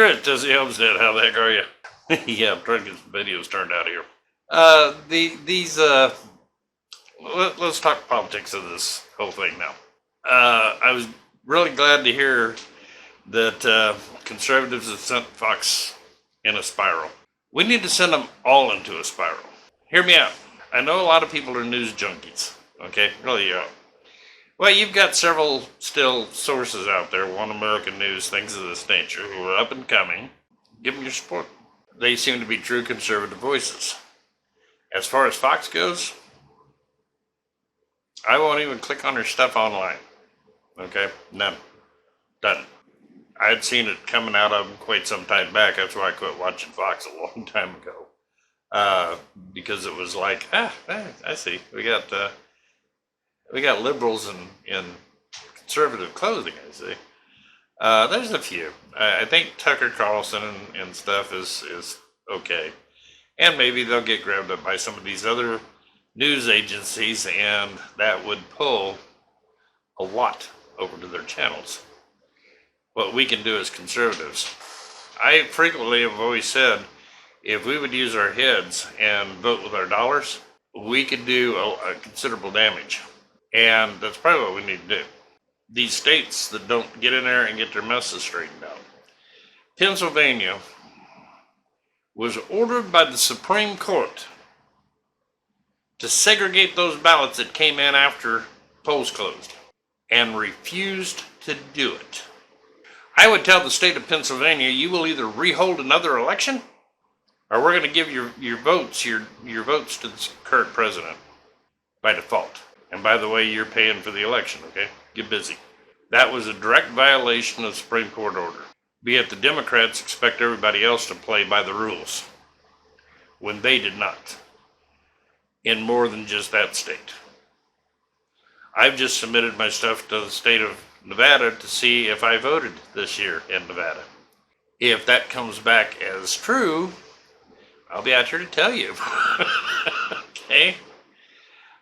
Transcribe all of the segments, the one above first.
Chris, Jesse Homestead, how the heck are you? Yeah, I'm trying to get some videos turned out here. Let's talk politics of this whole thing now. I was really glad to hear that conservatives have sent Fox in a spiral. We need to send them all into a spiral. Hear me out. I know a lot of people are news junkies. Okay, really, yeah. Well, you've got several still sources out there, One American News, things of this nature, who are up and coming. Give them your support. They seem to be true conservative voices. As far as Fox goes, I won't even click on their stuff online. Okay? None. Done. I had seen it coming out of them quite some time back. That's why I quit watching Fox a long time ago. Because it was like, I see. We got liberals in conservative clothing, I see. There's a few. I think Tucker Carlson and stuff is okay. And maybe they'll get grabbed up by some of these other news agencies, and that would pull a lot over to their channels. What we can do as conservatives. I frequently have always said, if we would use our heads and vote with our dollars, we could do a considerable damage. And that's probably what we need to do. These states that don't get in there and get their messes straightened out. Pennsylvania was ordered by the Supreme Court to segregate those ballots that came in after polls closed, and refused to do it. I would tell the state of Pennsylvania, you will either rehold another election, or we're going to give your votes to the current president by default. And by the way, you're paying for the election, okay? Get busy. That was a direct violation of the Supreme Court order. Be it the Democrats expect everybody else to play by the rules, when they did not, in more than just that state. I've just submitted my stuff to the state of Nevada to see if I voted this year in Nevada. If that comes back as true, I'll be out here to tell you. Okay?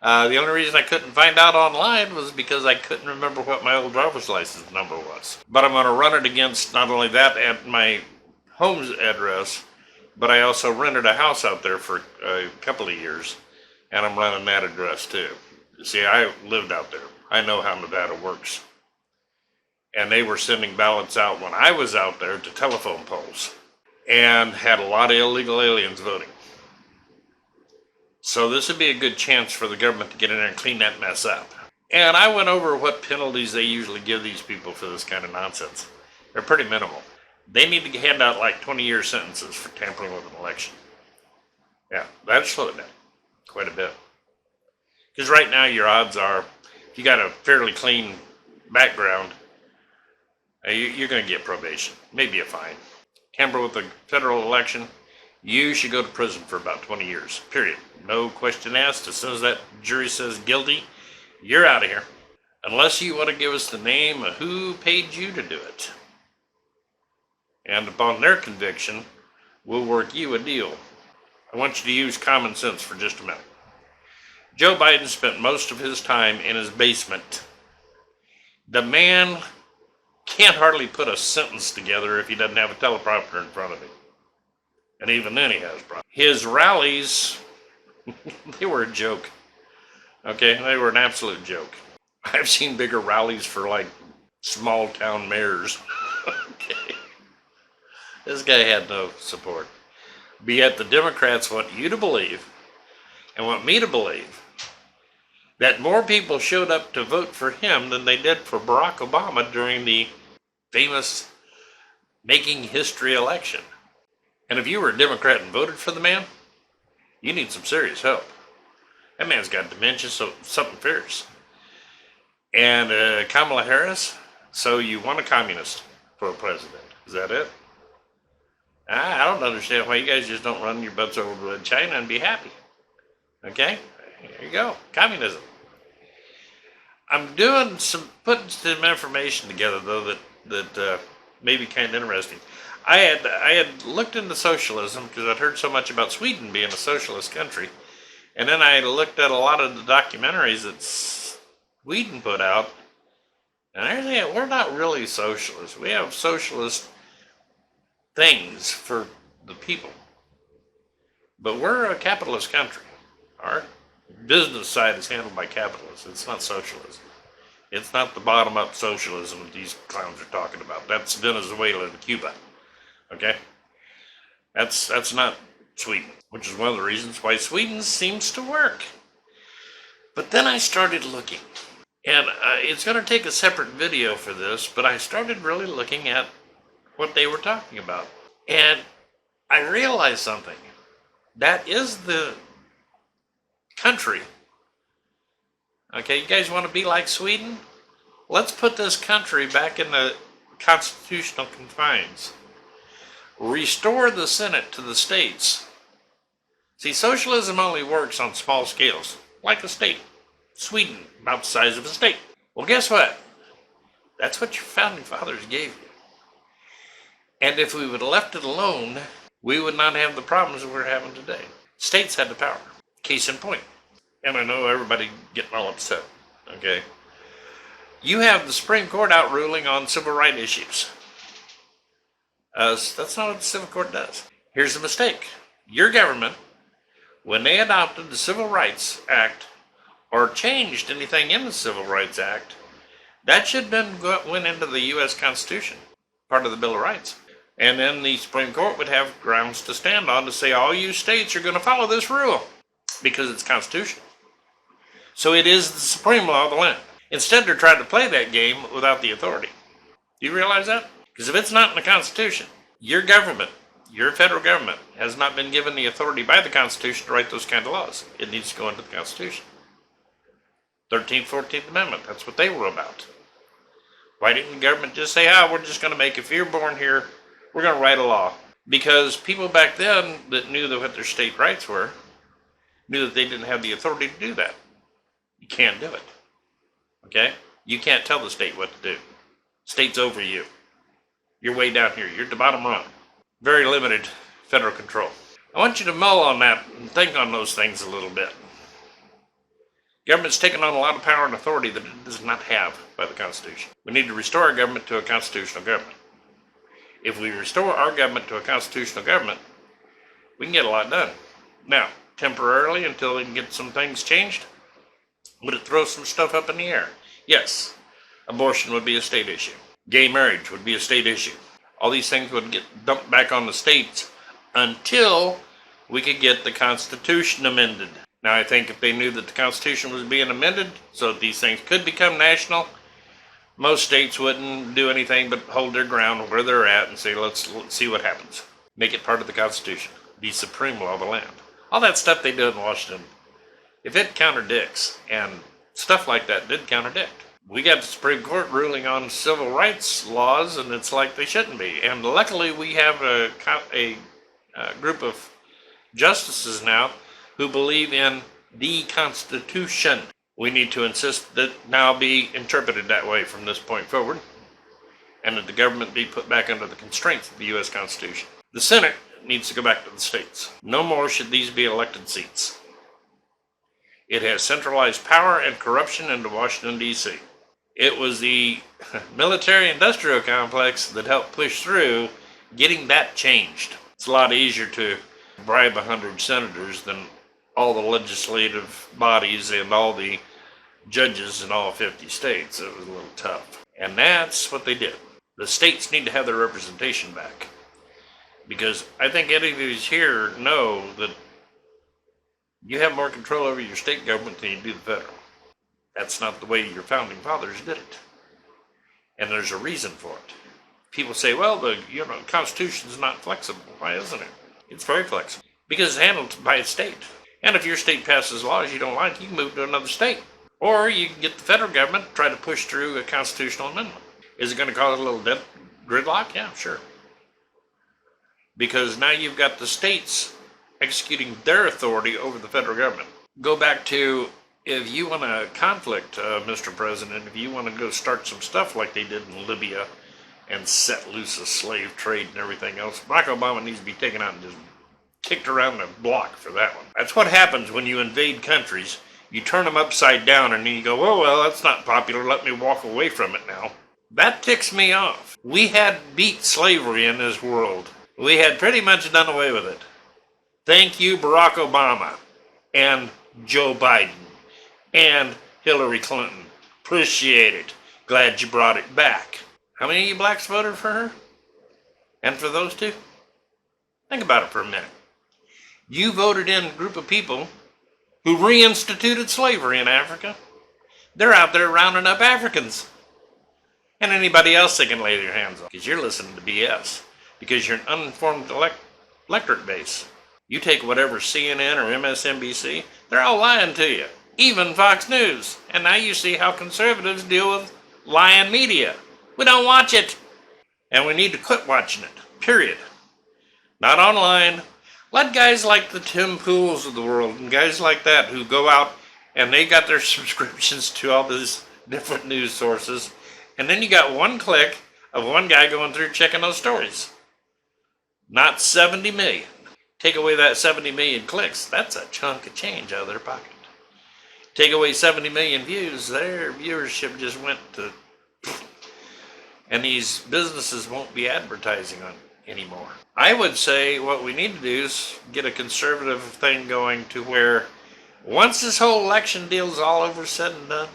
The only reason I couldn't find out online was because I couldn't remember what my old driver's license number was. But I'm going to run it against not only that at my home's address, but I also rented a house out there for a couple of years, and I'm running that address too. See, I lived out there. I know how Nevada works. And they were sending ballots out when I was out there to telephone poles, and had a lot of illegal aliens voting. So this would be a good chance for the government to get in there and clean that mess up. And I went over what penalties they usually give these people for this kind of nonsense. They're pretty minimal. They need to hand out like 20-year sentences for tampering with an election. Yeah, that'd slow it down quite a bit. Because right now your odds are, if you got a fairly clean background, you're going to get probation, maybe a fine. Tamper with the federal election, you should go to prison for about 20 years, period. No question asked. As soon as that jury says guilty, you're out of here. Unless you want to give us the name of who paid you to do it. And upon their conviction, we'll work you a deal. I want you to use common sense for just a minute. Joe Biden spent most of his time in his basement. The man can't hardly put a sentence together if he doesn't have a teleprompter in front of him. And even then he has problems. His rallies, they were a joke. Okay, they were an absolute joke. I've seen bigger rallies for like small town mayors. Okay. This guy had no support. But yet the Democrats want you to believe, and want me to believe, that more people showed up to vote for him than they did for Barack Obama during the famous making history election. And if you were a Democrat and voted for the man, you need some serious help. That man's got dementia, so something fierce. And Kamala Harris, so you want a communist for a president. Is that it? I don't understand why you guys just don't run your butts over to China and be happy. Okay? There you go. Communism. I'm putting some information together, though, that may be kind of interesting. I had looked into socialism because I'd heard so much about Sweden being a socialist country. And then I looked at a lot of the documentaries that Sweden put out. And I think we're not really socialists. We have socialist things for the people. But we're a capitalist country. Our business side is handled by capitalists. It's not socialism. It's not the bottom-up socialism that these clowns are talking about. That's Venezuela and Cuba. Okay? That's not Sweden, which is one of the reasons why Sweden seems to work. But then I started looking. And it's going to take a separate video for this, but I started really looking at what they were talking about. And I realized something. That is the country. Okay, you guys want to be like Sweden? Let's put this country back in the constitutional confines. Restore the Senate to the states. See, socialism only works on small scales, like a state. Sweden, about the size of a state. Well, guess what? That's what your founding fathers gave you. And if we would have left it alone, we would not have the problems we're having today. States had the power. Case in point. And I know everybody getting all upset. Okay? You have the Supreme Court out ruling on civil rights issues. That's not what the Civil Court does. Here's the mistake. Your government, when they adopted the Civil Rights Act, or changed anything in the Civil Rights Act, that should have been went into the U.S. Constitution, part of the Bill of Rights. And then the Supreme Court would have grounds to stand on to say all you states are going to follow this rule because it's constitutional. So it is the supreme law of the land. Instead, they're trying to play that game without the authority. Do you realize that? Because if it's not in the Constitution, your government, your federal government, has not been given the authority by the Constitution to write those kind of laws. It needs to go into the Constitution. 13th, 14th Amendment, that's what they were about. Why didn't the government just say, we're just going to make, if you're born here, we're going to write a law? Because people back then that knew what their state rights were, knew that they didn't have the authority to do that. You can't do it. Okay? You can't tell the state what to do. State's over you. You're way down here. You're at the bottom rung. Very limited federal control. I want you to mull on that and think on those things a little bit. Government's taken on a lot of power and authority that it does not have by the Constitution. We need to restore our government to a constitutional government. If we restore our government to a constitutional government, we can get a lot done. Now, temporarily, until we can get some things changed, would it throw some stuff up in the air? Yes. Abortion would be a state issue. Gay marriage would be a state issue. All these things would get dumped back on the states until we could get the Constitution amended. Now, I think if they knew that the Constitution was being amended so that these things could become national, most states wouldn't do anything but hold their ground where they're at and say, let's see what happens. Make it part of the Constitution. Be supreme law of the land. All that stuff they do in Washington, if it contradicts, and stuff like that did contradict. We got the Supreme Court ruling on civil rights laws, and it's like they shouldn't be. And luckily, we have a group of justices now who believe in the Constitution. We need to insist that now be interpreted that way from this point forward, and that the government be put back under the constraints of the U.S. Constitution. The Senate needs to go back to the states. No more should these be elected seats. It has centralized power and corruption into Washington, D.C. It was the military-industrial complex that helped push through getting that changed. It's a lot easier to bribe 100 senators than all the legislative bodies and all the judges in all 50 states. It was a little tough. And that's what they did. The states need to have their representation back. Because I think any of you here know that you have more control over your state government than you do the federal. That's not the way your founding fathers did it. And there's a reason for it. People say, well, the Constitution's not flexible. Why isn't it? It's very flexible. Because it's handled by a state. And if your state passes laws you don't like, you can move to another state. Or you can get the federal government to try to push through a constitutional amendment. Is it going to cause a little gridlock? Yeah, sure. Because now you've got the states executing their authority over the federal government. Go back to, if you want a conflict, Mr. President, if you want to go start some stuff like they did in Libya and set loose a slave trade and everything else, Barack Obama needs to be taken out and just kicked around the block for that one. That's what happens when you invade countries. You turn them upside down and then you go, oh, well, that's not popular. Let me walk away from it now. That ticks me off. We had beat slavery in this world. We had pretty much done away with it. Thank you, Barack Obama, and Joe Biden, and Hillary Clinton. Appreciate it. Glad you brought it back. How many of you blacks voted for her? And for those two? Think about it for a minute. You voted in a group of people who reinstituted slavery in Africa. They're out there rounding up Africans. And anybody else they can lay their hands on. Because you're listening to BS. Because you're an uninformed electorate base. You take whatever CNN or MSNBC, they're all lying to you. Even Fox News. And now you see how conservatives deal with lying media. We don't watch it. And we need to quit watching it. Period. Not online. Let guys like the Tim Pools of the world and guys like that who go out and they got their subscriptions to all these different news sources. And then you got one click of one guy going through checking those stories. Not 70 million. Take away that 70 million clicks, that's a chunk of change out of their pocket. Take away 70 million views, their viewership just went to... And these businesses won't be advertising on anymore. I would say what we need to do is get a conservative thing going to where once this whole election deal is all over, said and done,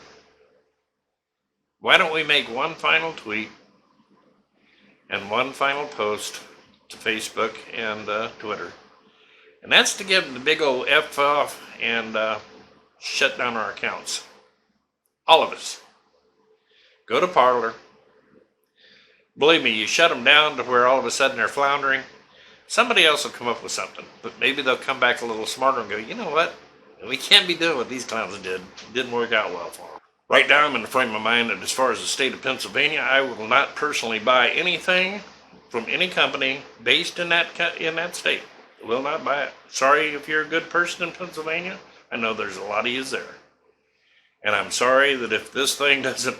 why don't we make one final tweet and one final post to Facebook and Twitter? And that's to give them the big old F off and shut down our accounts. All of us. Go to Parler. Believe me, you shut them down to where all of a sudden they're floundering. Somebody else will come up with something. But maybe they'll come back a little smarter and go, you know what? We can't be doing what these clowns did. It didn't work out well for them. Right now I'm in the frame of mind that as far as the state of Pennsylvania, I will not personally buy anything from any company based in that state. I will not buy it. Sorry if you're a good person in Pennsylvania. I know there's a lot of you there. And I'm sorry that if this thing doesn't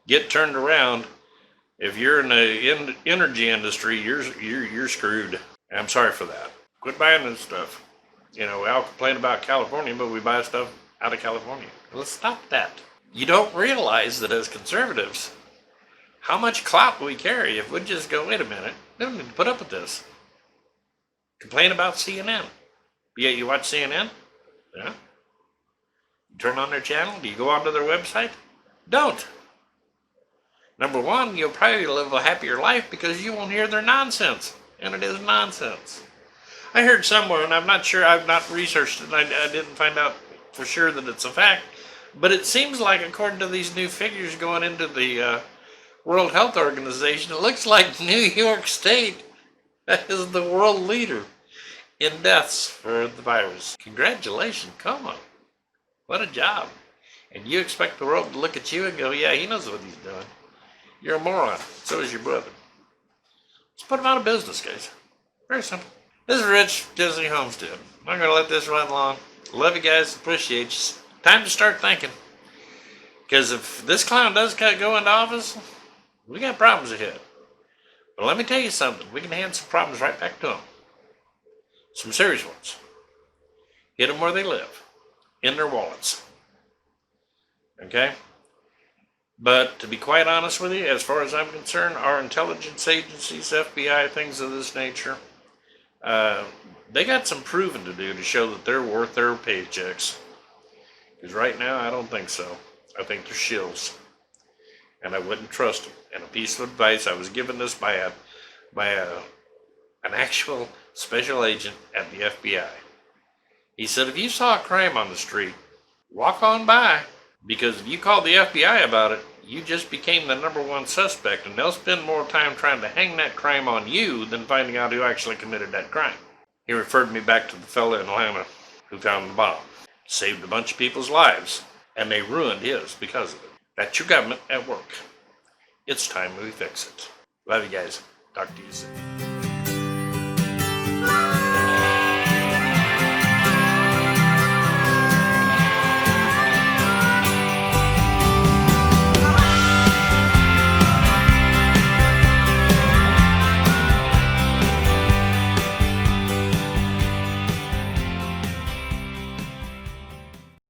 get turned around, if you're in the energy industry, you're screwed. I'm sorry for that. Quit buying this stuff. You know, we all complain about California, but we buy stuff out of California. Let's stop that. You don't realize that as conservatives, how much clout we carry if we just go, wait a minute, we don't need to put up with this. Complain about CNN. Yet you watch CNN? Yeah. You turn on their channel? Do you go onto their website? Don't. Number one, you'll probably live a happier life because you won't hear their nonsense. And it is nonsense. I heard somewhere, and I'm not sure, I've not researched it, and I didn't find out for sure that it's a fact, but it seems like according to these new figures going into the World Health Organization, it looks like New York State is the world leader in deaths for the virus. Congratulations, come on. What a job. And you expect the world to look at you and go, yeah, he knows what he's doing. You're a moron. So is your brother. Let's put him out of business, guys. Very simple. This is Rich, Disney Homestead. I'm going to let this run long. Love you guys. Appreciate you. Time to start thinking. Because if this clown does go into office, we got problems ahead. But let me tell you something. We can hand some problems right back to them. Some serious ones. Hit them where they live. In their wallets. Okay? But to be quite honest with you, as far as I'm concerned, our intelligence agencies, FBI, things of this nature, they got some proving to do to show that they're worth their paychecks. Because right now, I don't think so. I think they're shills. And I wouldn't trust them. And a piece of advice, I was given this by an actual special agent at the FBI. He said, if you saw a crime on the street, walk on by. Because if you call the FBI about it, you just became the number one suspect, and they'll spend more time trying to hang that crime on you than finding out who actually committed that crime. He referred me back to the fella in Atlanta who found the bomb. Saved a bunch of people's lives, and they ruined his because of it. That's your government at work. It's time we fix it. Love you guys. Talk to you soon.